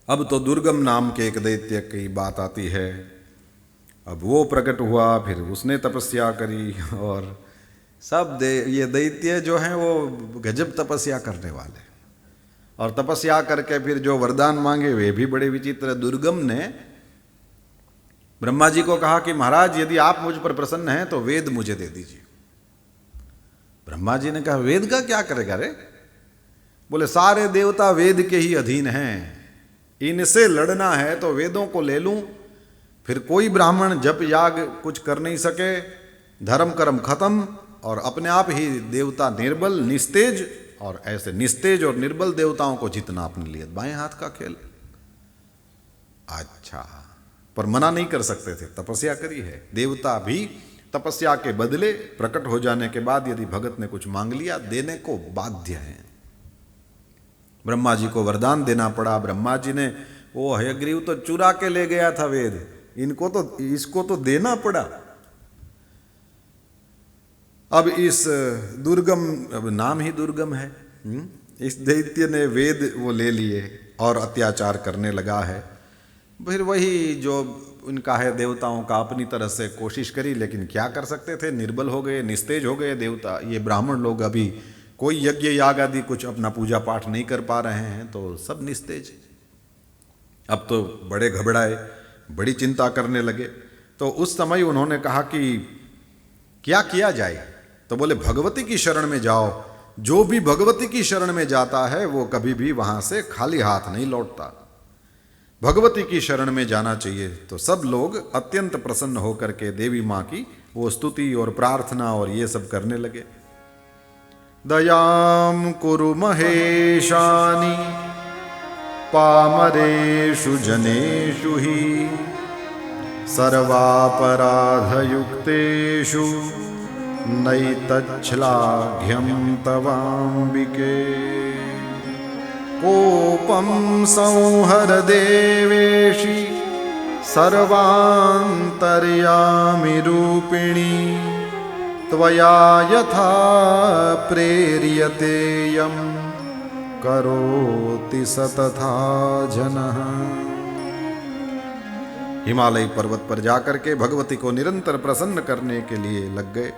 अब तो दुर्गम नाम के एक दैत्य की बात आती है। अब वो प्रकट हुआ, फिर उसने तपस्या करी, और सब ये दैत्य जो हैं वो गजब तपस्या करने वाले, और तपस्या करके फिर जो वरदान मांगे वे भी बड़े विचित्र। दुर्गम ने ब्रह्मा जी को कहा कि महाराज यदि आप मुझ पर प्रसन्न हैं तो वेद मुझे दे दीजिए। ब्रह्मा जी ने कहा वेद का क्या करेगा रे? बोले सारे देवता वेद के ही अधीन हैं, इनसे लड़ना है तो वेदों को ले लूं, फिर कोई ब्राह्मण जप याग कुछ कर नहीं सके, धर्म कर्म खत्म, और अपने आप ही देवता निर्बल निस्तेज, और ऐसे निस्तेज और निर्बल देवताओं को जितना अपने लिए बाएं हाथ का खेल। अच्छा, पर मना नहीं कर सकते थे, तपस्या करी है। देवता भी तपस्या के बदले प्रकट हो जाने के बाद यदि भगत ने कुछ मांग लिया देने को बाध्य हैं। ब्रह्मा जी को वरदान देना पड़ा। ब्रह्मा जी ने, वो हयग्रीव तो चुरा के ले गया था वेद, इसको तो देना पड़ा। अब इस दुर्गम, अब नाम ही दुर्गम है, इस दैत्य ने वेद वो ले लिए और अत्याचार करने लगा है। फिर वही जो उनका है देवताओं का, अपनी तरह से कोशिश करी, लेकिन क्या कर सकते थे, निर्बल हो गए, निस्तेज हो गए देवता। ये ब्राह्मण लोग अभी कोई यज्ञ याग आदि कुछ अपना पूजा पाठ नहीं कर पा रहे हैं, तो सब निस्तेज। अब तो बड़े घबराए, बड़ी चिंता करने लगे। तो उस समय उन्होंने कहा कि क्या किया जाए? तो बोले भगवती की शरण में जाओ, जो भी भगवती की शरण में जाता है वो कभी भी वहां से खाली हाथ नहीं लौटता, भगवती की शरण में जाना चाहिए। तो सब लोग अत्यंत प्रसन्न होकर के देवी माँ की वो स्तुति और प्रार्थना और ये सब करने लगे। दयाम कुरु महेशानि पामरेषु जनेषु हि सर्वापराधयुक्तेषु नैतच्छलाघ्यं तवाम्बिके। कोपं संहर देवेशि सर्वान्तर्यामि रूपिणी त्वया यथा प्रेर्यते यं करोति स तथा जनः। हिमालय पर्वत पर जाकर के भगवती को निरंतर प्रसन्न करने के लिए लग गए।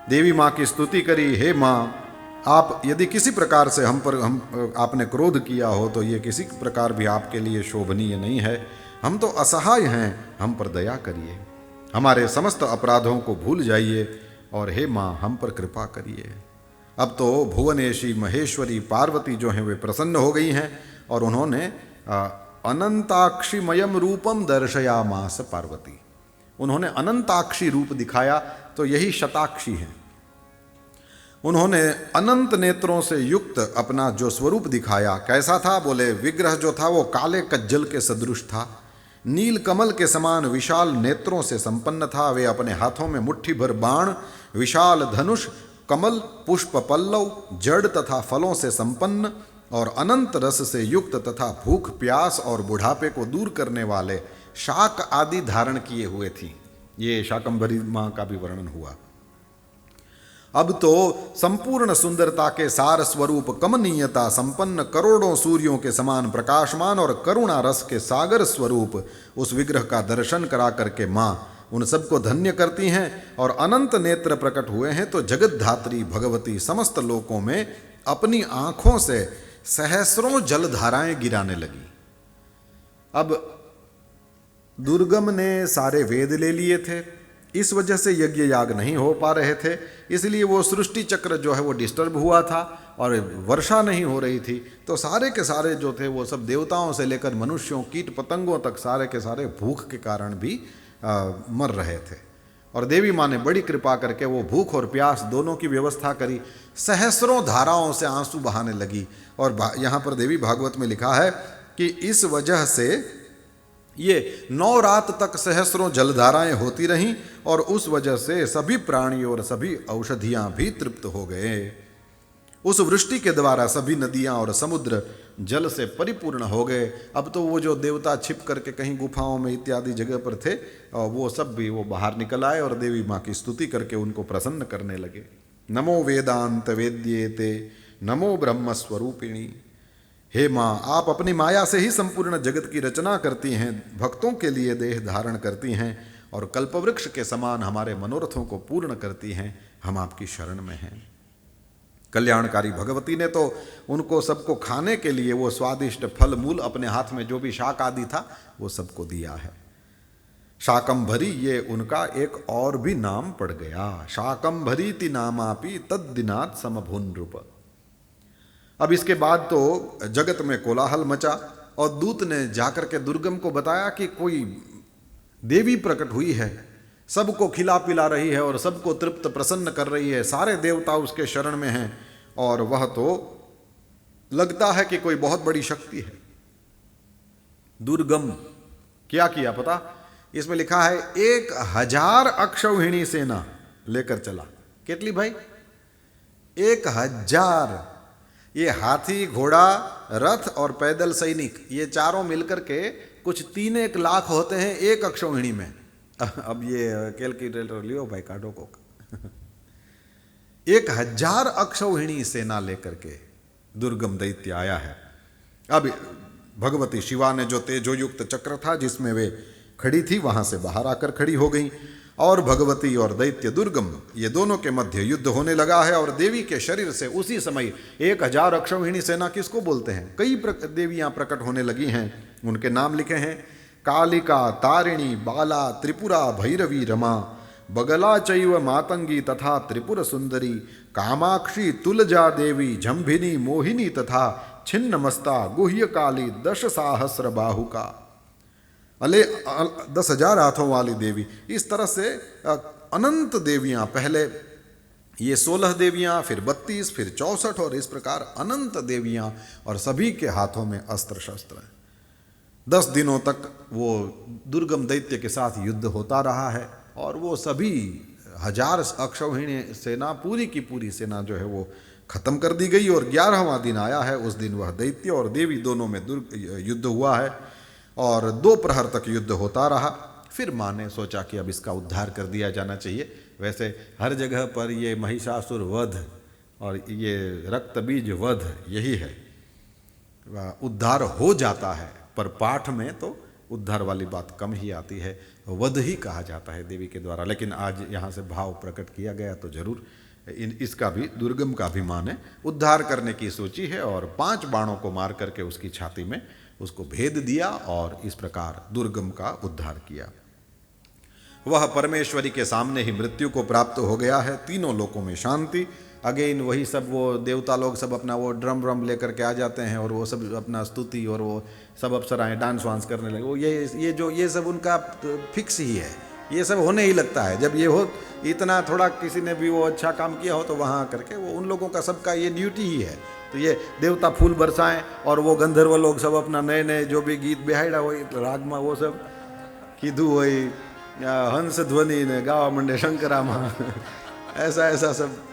देवी माँ की स्तुति करी, हे माँ, आप यदि किसी प्रकार से आपने क्रोध किया हो तो ये किसी प्रकार भी आपके लिए शोभनीय नहीं है। हम तो असहाय हैं, हम पर दया करिए, हमारे समस्त अपराधों को भूल जाइए, और हे माँ हम पर कृपा करिए। अब तो भुवनेशी महेश्वरी पार्वती जो हैं वे प्रसन्न हो गई हैं, और उन्होंने अनंताक्षीमयम रूपम दर्शयामास पार्वती, उन्होंने अनंताक्षी रूप दिखाया। तो यही शताक्षी हैं। उन्होंने अनंत नेत्रों से युक्त अपना जो स्वरूप दिखाया। कैसा था? बोले विग्रह जो था वो काले कज्जल के सदृश था, नील कमल के समान विशाल नेत्रों से संपन्न था। वे अपने हाथों में मुट्ठी भर बाण, विशाल धनुष, कमल, पुष्प पल्लव, जड़ तथा फलों से संपन्न और अनंत रस से युक्त तथा भूख प्यास और बुढ़ापे को दूर करने वाले शाक आदि धारण किए हुए थी। ये शाकंभरी माँ का भी वर्णन हुआ। अब तो संपूर्ण सुंदरता के सार स्वरूप, कमनीयता संपन्न, करोड़ों सूर्यों के समान प्रकाशमान और करुणा रस के सागर स्वरूप उस विग्रह का दर्शन करा करके माँ उन सबको धन्य करती हैं। और अनंत नेत्र प्रकट हुए हैं तो जगत धात्री भगवती समस्त लोकों में अपनी आंखों से सहस्रों जलधाराएं गिराने लगी। अब दुर्गम ने सारे वेद ले लिए थे, इस वजह से यज्ञ याग नहीं हो पा रहे थे, इसलिए वो सृष्टि चक्र जो है वो डिस्टर्ब हुआ था और वर्षा नहीं हो रही थी। तो सारे के सारे जो थे वो सब देवताओं से लेकर मनुष्यों, कीट पतंगों तक सारे के सारे भूख के कारण भी मर रहे थे। और देवी माँ ने बड़ी कृपा करके वो भूख और प्यास दोनों की व्यवस्था करी, सहस्रों धाराओं से आंसू बहाने लगी। और यहाँ पर देवी भागवत में लिखा है कि इस वजह से ये 9 रात तक सहस्रों जलधाराएं होती रहीं, और उस वजह से सभी प्राणी और सभी औषधियां भी तृप्त हो गए। उस वृष्टि के द्वारा सभी नदियां और समुद्र जल से परिपूर्ण हो गए। अब तो वो जो देवता छिप करके कहीं गुफाओं में इत्यादि जगह पर थे, वो सब भी वो बाहर निकल आए और देवी माँ की स्तुति करके उनको प्रसन्न करने लगे। नमो वेदांत वेद्येते नमो ब्रह्म स्वरूपिणी। हे माँ, आप अपनी माया से ही संपूर्ण जगत की रचना करती हैं, भक्तों के लिए देह धारण करती हैं और कल्पवृक्ष के समान हमारे मनोरथों को पूर्ण करती हैं। हम आपकी शरण में हैं। कल्याणकारी भगवती ने तो उनको सबको खाने के लिए वो स्वादिष्ट फल मूल अपने हाथ में जो भी शाक आदि था वो सबको दिया है। शाकंभरी ये उनका एक और भी नाम पड़ गया। शाकंभरी ति नामापि तद्दिनात् समभून रूप। अब इसके बाद तो जगत में कोलाहल मचा और दूत ने जाकर के दुर्गम को बताया कि कोई देवी प्रकट हुई है, सबको खिला पिला रही है और सबको तृप्त प्रसन्न कर रही है, सारे देवता उसके शरण में हैं और वह तो लगता है कि कोई बहुत बड़ी शक्ति है। दुर्गम क्या किया पता? इसमें लिखा है 1000 अक्षौहिणी सेना लेकर चला। कितनी भाई? 1000। ये हाथी, घोड़ा, रथ और पैदल सैनिक, ये चारों मिलकर के कुछ 3-1 लाख होते हैं एक अक्षौहिणी में। अब ये कैलकुलेटर लियो भाई, काटो को। 1000 अक्षौहिणी सेना लेकर के दुर्गम दैत्य आया है। अब भगवती शिवा ने जो तेजोयुक्त चक्र था जिसमें वे खड़ी थी, वहां से बाहर आकर खड़ी हो गई और भगवती और दैत्य दुर्गम ये दोनों के मध्य युद्ध होने लगा है। और देवी के शरीर से उसी समय 1000 अक्षौहिणी सेना किसको बोलते हैं? कई देवियां प्रकट होने लगी हैं। उनके नाम लिखे हैं: कालिका, तारिणी, बाला, त्रिपुरा, भैरवी, रमा, बगला चैव मातंगी तथा त्रिपुर सुंदरी, कामाक्षी, तुलजा देवी, जंभिनी, मोहिनी तथा छिन्नमस्ता, गुह्य काली, 10 सहस्र बाहुका। 10,000 हाथों वाली देवी। इस तरह से अनंत देवियां, पहले ये 16 देवियां, फिर 32, फिर 64 और इस प्रकार अनंत देवियां, और सभी के हाथों में अस्त्र शस्त्र हैं। 10 दिनों तक वो दुर्गम दैत्य के साथ युद्ध होता रहा है और वो सभी 1000 अक्षौहिणी सेना, पूरी की पूरी सेना जो है वो खत्म कर दी गई। और 11वां दिन आया है, उस दिन वह दैत्य और देवी दोनों में युद्ध हुआ है और 2 प्रहर तक युद्ध होता रहा। फिर माँ ने सोचा कि अब इसका उद्धार कर दिया जाना चाहिए। वैसे हर जगह पर ये महिषासुर वध और ये रक्त बीज वध यही है, उद्धार हो जाता है, पर पाठ में तो उद्धार वाली बात कम ही आती है, वध ही कहा जाता है देवी के द्वारा। लेकिन आज यहाँ से भाव प्रकट किया गया तो जरूर इसका भी, दुर्गम का भी माँ ने उद्धार करने की सोची है और 5 बाणों को मार करके उसकी छाती में उसको भेद दिया और इस प्रकार दुर्गम का उद्धार किया। वह परमेश्वरी के सामने ही मृत्यु को प्राप्त हो गया है। तीनों लोकों में शांति। अगेन वही सब, वो देवता लोग सब अपना वो ड्रम व्रम लेकर के आ जाते हैं और वो सब अपना स्तुति और वो सब अप्सराएं डांस वांस करने लगे। वो ये सब उनका फिक्स ही है, ये सब होने ही लगता है। जब ये हो, इतना थोड़ा किसी ने भी वो अच्छा काम किया हो तो वहाँ करके वो उन लोगों का सबका ये ड्यूटी ही है। तो ये देवता फूल बरसाएं और वो गंधर्व लोग सब अपना नए नए जो भी गीत बिहाड़ा वही रागमा वो सब कीधु वही हंस ध्वनि ने गावा मंडे शंकरामा ऐसा ऐसा सब।